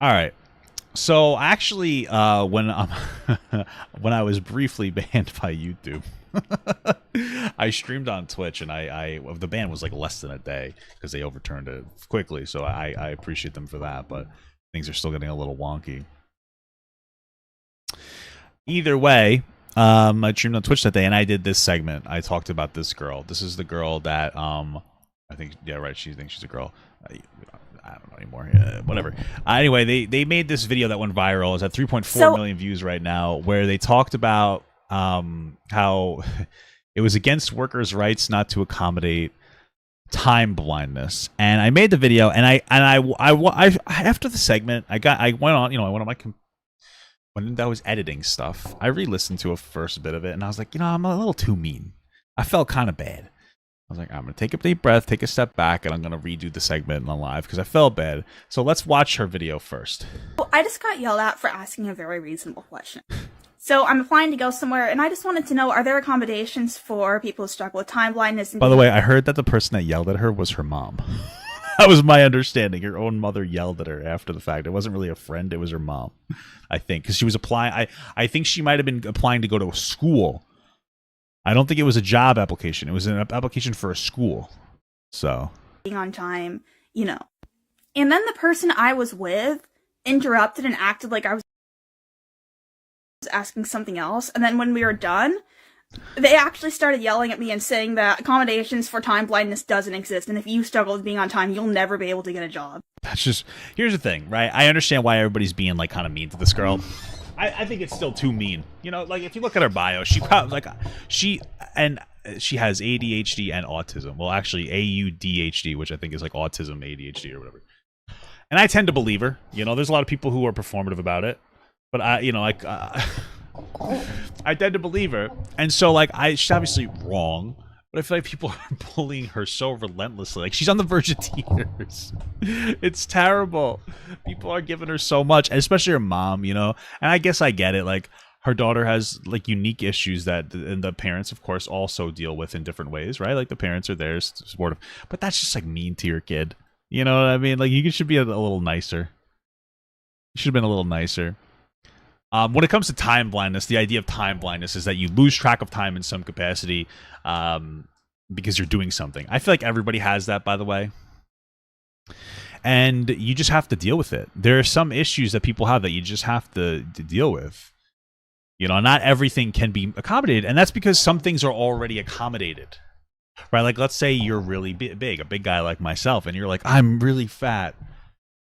All right. So actually, when I was briefly banned by YouTube, I streamed on Twitch, and the ban was like less than a day because they overturned it quickly. So I appreciate them for that, but things are still getting a little wonky. Either way, I streamed on Twitch that day, and I did this segment. I talked about this girl. This is the girl that I think, yeah, right. She thinks she's a girl. I don't know anymore. Whatever. Anyway, they made this video that went viral. It's at 3.4 million views right now, where they talked about how it was against workers' rights not to accommodate time blindness. And I made the video, and I after the segment, I went on, I went on my when I was editing stuff, I re-listened to a first bit of it, and I was like, I'm a little too mean. I felt kind of bad. I was like, I'm going to take a deep breath, take a step back, and I'm going to redo the segment on live because I felt bad. So let's watch her video first. Well, I just got yelled at for asking a very reasonable question. So I'm applying to go somewhere, and I just wanted to know, are there accommodations for people who struggle with time blindness? By the way, I heard that the person that yelled at her was her mom. That was my understanding. Her own mother yelled at her after the fact. It wasn't really a friend. It was her mom, I think, because she was applying. I think she might have been applying to go to a school. I don't think it was a job application. It was an application for a school. So being on time, And then the person I was with interrupted and acted like I was asking something else. And then when we were done, they actually started yelling at me and saying that accommodations for time blindness doesn't exist. And if you struggle with being on time, you'll never be able to get a job. That's just, here's the thing, right? I understand why everybody's being like kind of mean to this girl. I think it's still too mean. Like if you look at her bio, she probably she has ADHD and autism. Well, actually AUDHD, which I think is like autism, ADHD, or whatever. And I tend to believe her. There's a lot of people who are performative about it, but I tend to believe her. And so she's obviously wrong. But I feel like people are bullying her so relentlessly. Like, she's on the verge of tears. It's terrible. People are giving her so much, and especially her mom, And I guess I get it. Like, her daughter has, unique issues that and the parents, of course, also deal with in different ways, right? Like, the parents are there supportive. But that's just, mean to your kid. You know what I mean? Like, you should be a little nicer. You should have been a little nicer. When it comes to time blindness, the idea of time blindness is that you lose track of time in some capacity because you're doing something. I feel like everybody has that, by the way. And you just have to deal with it. There are some issues that people have that you just have to deal with. Not everything can be accommodated. And that's because some things are already accommodated. Right? Like, let's say you're really big, a big guy like myself, and you're like, I'm really fat.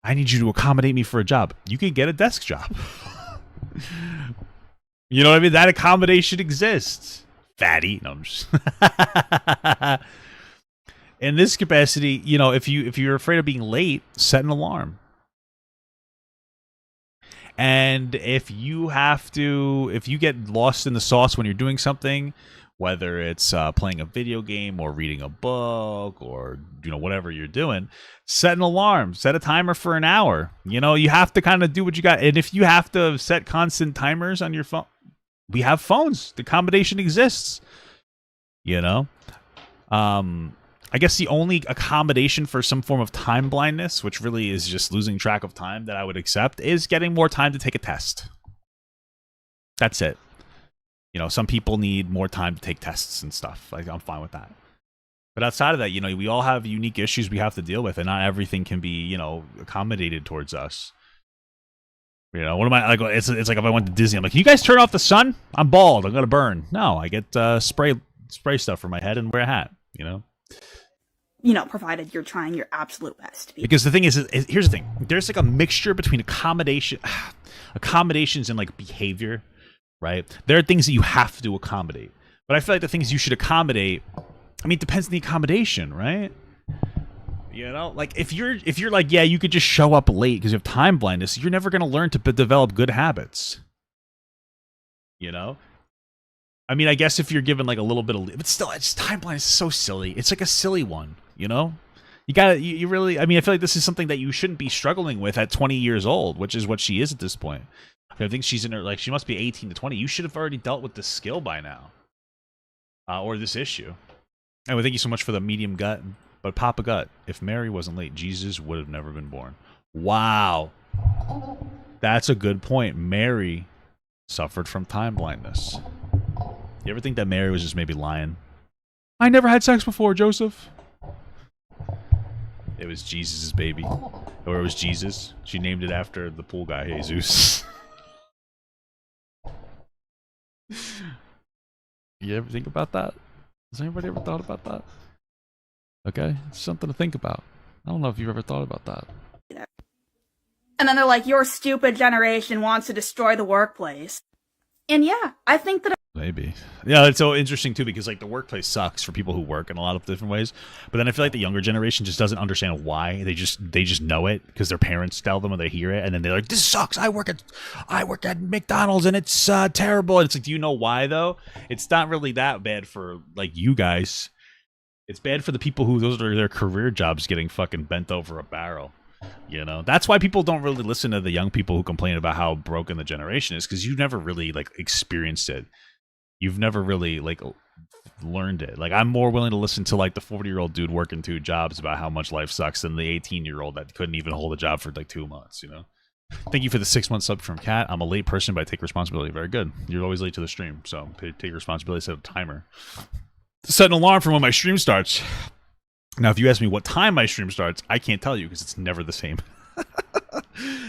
I need you to accommodate me for a job. You can get a desk job. You know what I mean? That accommodation exists. Fatty. No, I'm just in this capacity, if you're afraid of being late, set an alarm. And if you get lost in the sauce when you're doing something, whether it's playing a video game or reading a book or whatever you're doing, set an alarm, set a timer for an hour. You have to kind of do what you got. And if you have to set constant timers on your phone, we have phones. The accommodation exists. I guess the only accommodation for some form of time blindness, which really is just losing track of time, that I would accept is getting more time to take a test. That's it. Some people need more time to take tests and stuff. I'm fine with that. But outside of that, we all have unique issues we have to deal with, and not everything can be, accommodated towards us. What am I like? It's like if I went to Disney, I'm like, can you guys turn off the sun? I'm bald. I'm gonna burn. No, I get spray stuff for my head and wear a hat. Provided you're trying your absolute best. Because the thing is, here's the thing. There's a mixture between accommodations and behavior. Right? There are things that you have to accommodate. But I feel like the things you should accommodate, it depends on the accommodation, right? If you're like, yeah, you could just show up late because you have time blindness, you're never going to learn to develop good habits. I guess if you're given a little bit of, but still, time blindness is so silly. It's like a silly one, you really, I feel like this is something that you shouldn't be struggling with at 20 years old, which is what she is at this point. I think she's in her, she must be 18 to 20. You should have already dealt with this skill by now. Or this issue. Anyway, thank you so much for the medium gut. But Papa Gut, if Mary wasn't late, Jesus would have never been born. Wow. That's a good point. Mary suffered from time blindness. You ever think that Mary was just maybe lying? I never had sex before, Joseph. It was Jesus' baby. Or it was Jesus. She named it after the pool guy, Jesus. You ever think about that? Has anybody ever thought about that? Okay, it's something to think about. I don't know if you've ever thought about that. And then they're like, your stupid generation wants to destroy the workplace. And yeah, I think that... Maybe. Yeah, it's so interesting too because like the workplace sucks for people who work in a lot of different ways. But then I feel like the younger generation just doesn't understand why. They just know it because their parents tell them or they hear it, and then they're like, "This sucks. I work at McDonald's and it's terrible." And it's like, do you know why though? It's not really that bad for like you guys. It's bad for the people who those are their career jobs getting fucking bent over a barrel. You know, that's why people don't really listen to the young people who complain about how broken the generation is, because you never really like experienced it. You've never really like learned it. Like I'm more willing to listen to like the 40-year-old dude working 2 jobs about how much life sucks than the 18-year-old that couldn't even hold a job for like 2 months. You know. Thank you for the 6-month sub from Kat. I'm a late person, but I take responsibility. Very good. You're always late to the stream, so take responsibility. Set a timer. Set an alarm for when my stream starts. Now, if you ask me what time my stream starts, I can't tell you because it's never the same.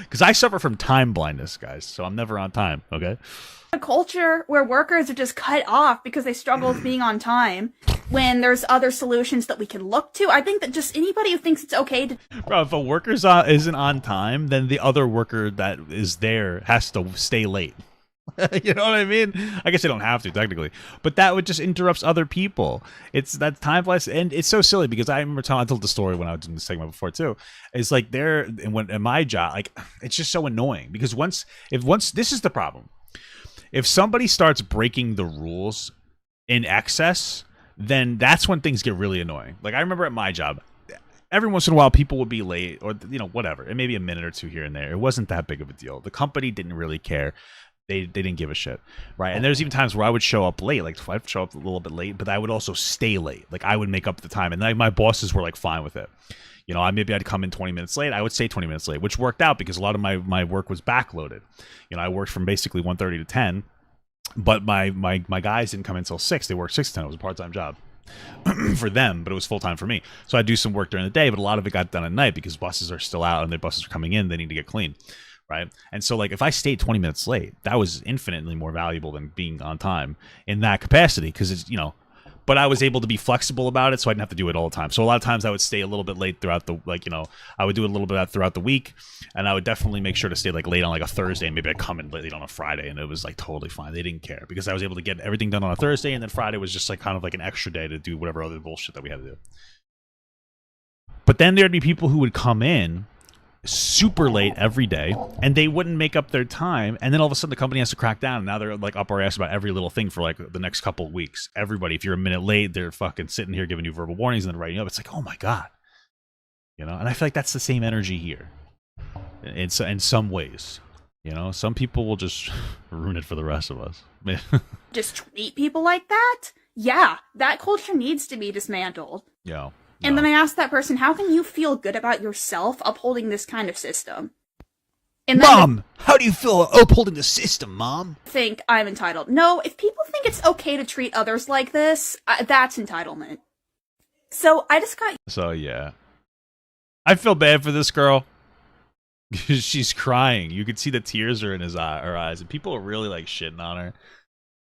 Because I suffer from time blindness, guys, so I'm never on time, okay? A culture where workers are just cut off because they struggle with being on time when there's other solutions that we can look to. I think that just anybody who thinks it's okay to... Bro, if a worker isn't on time, then the other worker that is there has to stay late. You know what I mean? I guess they don't have to technically, but that would just interrupts other people. It's that time flies, and it's so silly because I remember I told the story when I was in the segment before too. It's like in my job, like it's just so annoying because once this is the problem. If somebody starts breaking the rules in excess, then that's when things get really annoying. Like I remember at my job, every once in a while people would be late or whatever, and maybe a minute or two here and there. It wasn't that big of a deal. The company didn't really care. They didn't give a shit, right? And there's even times where I would show up late, like I'd show up a little bit late, but I would also stay late. Like I would make up the time, and like, my bosses were like fine with it. You know, maybe I'd come in 20 minutes late. I would stay 20 minutes late, which worked out because a lot of my work was backloaded. You know, I worked from basically 1:30 to 10, but my guys didn't come in until 6. They worked 6 to 10. It was a part-time job for them, but it was full-time for me. So I'd do some work during the day, but a lot of it got done at night because buses are still out and their buses are coming in. They need to get clean. Right. And so like if I stayed 20 minutes late, that was infinitely more valuable than being on time in that capacity because it's, but I was able to be flexible about it. So I didn't have to do it all the time. So a lot of times I would stay a little bit late throughout the I would do a little bit of that throughout the week. And I would definitely make sure to stay like late on like a Thursday, and maybe I'd come in late on a Friday, and it was like totally fine. They didn't care because I was able to get everything done on a Thursday. And then Friday was just like kind of like an extra day to do whatever other bullshit that we had to do. But then there'd be people who would come in super late every day, and they wouldn't make up their time, and then all of a sudden the company has to crack down, and now they're like up our ass about every little thing for like the next couple of weeks. Everybody, if you're a minute late, they're fucking sitting here giving you verbal warnings and then writing you up. It's like, oh my god, and I feel like that's the same energy here in some ways. Some people will just ruin it for the rest of us. Just treat people like that? Yeah, that culture needs to be dismantled. Yeah. And then I asked that person, how can you feel good about yourself upholding this kind of system? And then Mom, how do you feel upholding the system, Mom? Think I'm entitled. No, if people think it's okay to treat others like this, that's entitlement. So I just got... So yeah. I feel bad for this girl. She's crying. You could see the tears are in her eyes, and people are really like shitting on her.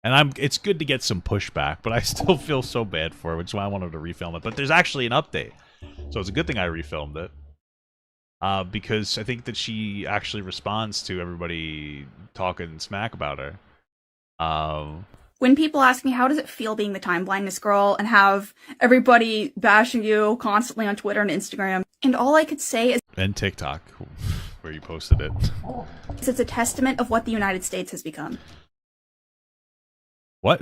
And it's good to get some pushback, but I still feel so bad for her, which is why I wanted to refilm it. But there's actually an update. So it's a good thing I refilmed it. Because I think that she actually responds to everybody talking smack about her. When people ask me, how does it feel being the time blindness girl and have everybody bashing you constantly on Twitter and Instagram? And all I could say is... And TikTok, where you posted it. It's a testament of what the United States has become. What?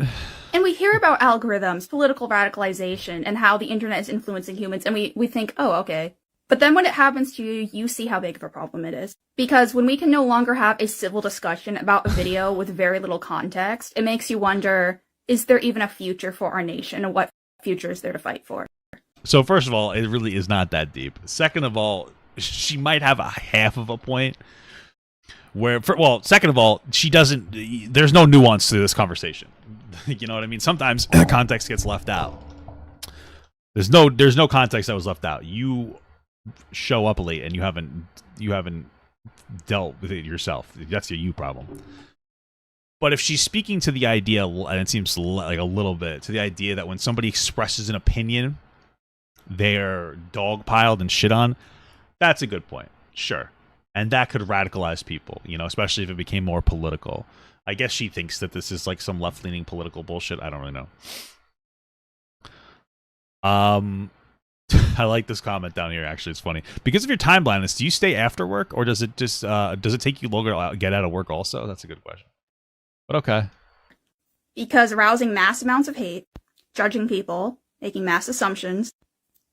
And we hear about algorithms, political radicalization, and how the internet is influencing humans, and we think, oh, okay. But then when it happens to you, you see how big of a problem it is. Because when we can no longer have a civil discussion about a video with very little context, it makes you wonder, is there even a future for our nation, and what future is there to fight for? So first of all, it really is not that deep. Second of all, she might have a half of a point. Well, second of all, she doesn't. There's no nuance to this conversation. You know what I mean? Sometimes context gets left out. There's no context that was left out. You show up late and you haven't dealt with it yourself. That's a you problem. But if she's speaking to the idea, and it seems like a little bit, to the idea that when somebody expresses an opinion, they're dogpiled and shit on, that's a good point. Sure. And that could radicalize people, you know, especially if it became more political. I guess she thinks that this is like some left-leaning political bullshit. I don't really know. I like this comment down here. Actually, it's funny. Because of your time blindness, do you stay after work, or does it just does it take you longer to get out of work also? That's a good question. But okay. Because arousing mass amounts of hate, judging people, making mass assumptions,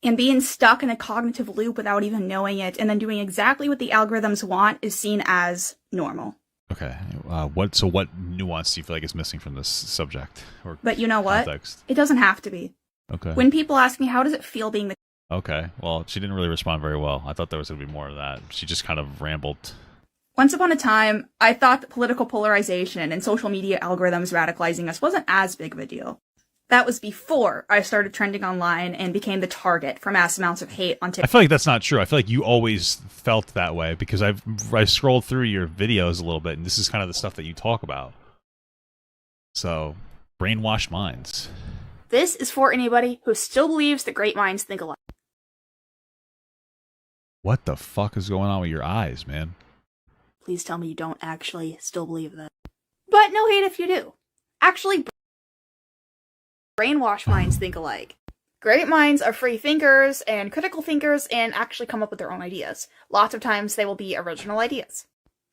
and being stuck in a cognitive loop without even knowing it, and then doing exactly what the algorithms want is seen as normal. Okay. What nuance do you feel like is missing from this subject? Or but you know what? Context? It doesn't have to be. Okay. When people ask me, how does it feel being the... Okay. Well, she didn't really respond very well. I thought there was going to be more of that. She just kind of rambled. Once upon a time, I thought that political polarization and social media algorithms radicalizing us wasn't as big of a deal. That was before I started trending online and became the target for mass amounts of hate on TikTok. I feel like that's not true. I feel like you always felt that way because I scrolled through your videos a little bit, and this is kind of the stuff that you talk about. So, brainwashed minds. This is for anybody who still believes that great minds think alike. What the fuck is going on with your eyes, man? Please tell me you don't actually still believe that. But no hate if you do. Actually, brainwashed minds think alike. Great minds are free thinkers and critical thinkers and actually come up with their own ideas. Lots of times they will be original ideas.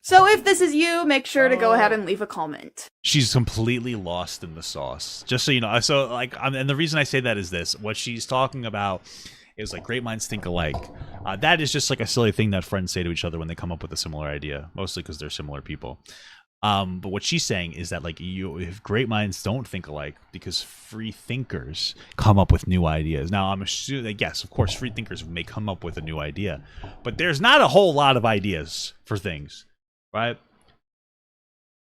So if this is you, make sure to go ahead and leave a comment. She's completely lost in the sauce. Just so you know. So, like, and the reason I say that is this. What she's talking about is, like, great minds think alike. That is just, like, a silly thing that friends say to each other when they come up with a similar idea. Mostly because they're similar people. But what she's saying is that, like, if great minds don't think alike, because free thinkers come up with new ideas. Now, I'm assuming that, yes, of course, free thinkers may come up with a new idea. But there's not a whole lot of ideas for things. Right?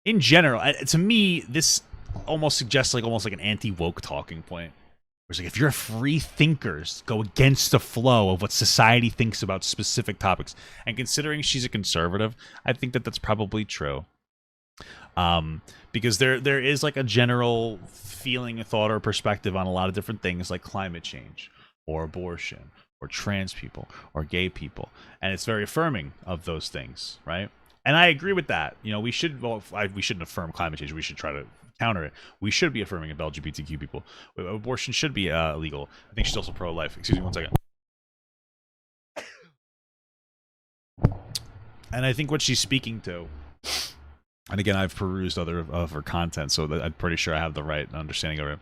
In general, to me, this almost suggests almost like an anti-woke talking point. Where it's like, if you're free thinkers, go against the flow of what society thinks about specific topics. And considering she's a conservative, I think that that's probably true. Because there is like a general feeling, a thought, or perspective on a lot of different things like climate change, or abortion, or trans people, or gay people. And it's very affirming of those things, right? And I agree with that. You know, we shouldn't affirm climate change. We should try to counter it. We should be affirming of LGBTQ people. Abortion should be illegal. I think she's also pro-life. Excuse me one second. And I think what she's speaking to, and again, I've perused other of her content, so that I'm pretty sure I have the right understanding of it,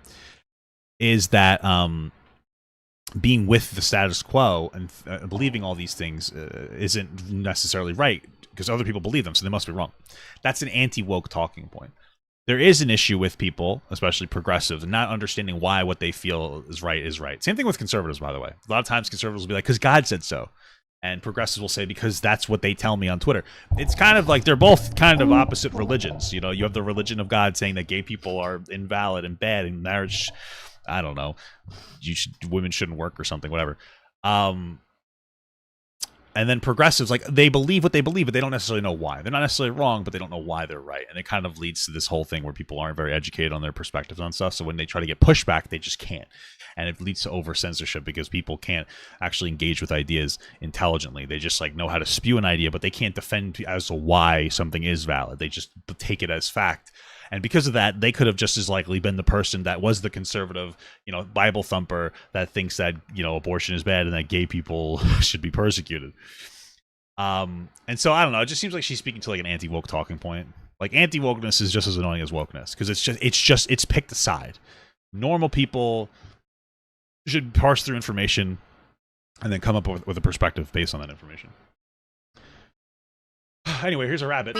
is that being with the status quo and believing all these things isn't necessarily right, because other people believe them, so they must be wrong. That's an anti-woke talking point. There is an issue with people, especially progressives, and not understanding why what they feel is right is right. Same thing with conservatives, by the way. A lot of times conservatives will be like, because God said so. And progressives will say, because that's what they tell me on Twitter. It's kind of like they're both kind of opposite religions. You know, you have the religion of God saying that gay people are invalid and bad, and marriage, I don't know, women shouldn't work or something, whatever. And then progressives, like, they believe what they believe, but they don't necessarily know why. They're not necessarily wrong, but they don't know why they're right. And it kind of leads to this whole thing where people aren't very educated on their perspectives on stuff. So when they try to get pushback, they just can't. And it leads to over-censorship because people can't actually engage with ideas intelligently. They just, like, know how to spew an idea, but they can't defend as to why something is valid. They just take it as fact. And because of that, they could have just as likely been the person that was the conservative, you know, Bible thumper that thinks that, you know, abortion is bad and that gay people should be persecuted. And so, I don't know. It just seems like she's speaking to, like, an anti-woke talking point. Like, anti-wokeness is just as annoying as wokeness because it's picked a side. Normal people should parse through information and then come up with a perspective based on that information. Anyway, here's a rabbit.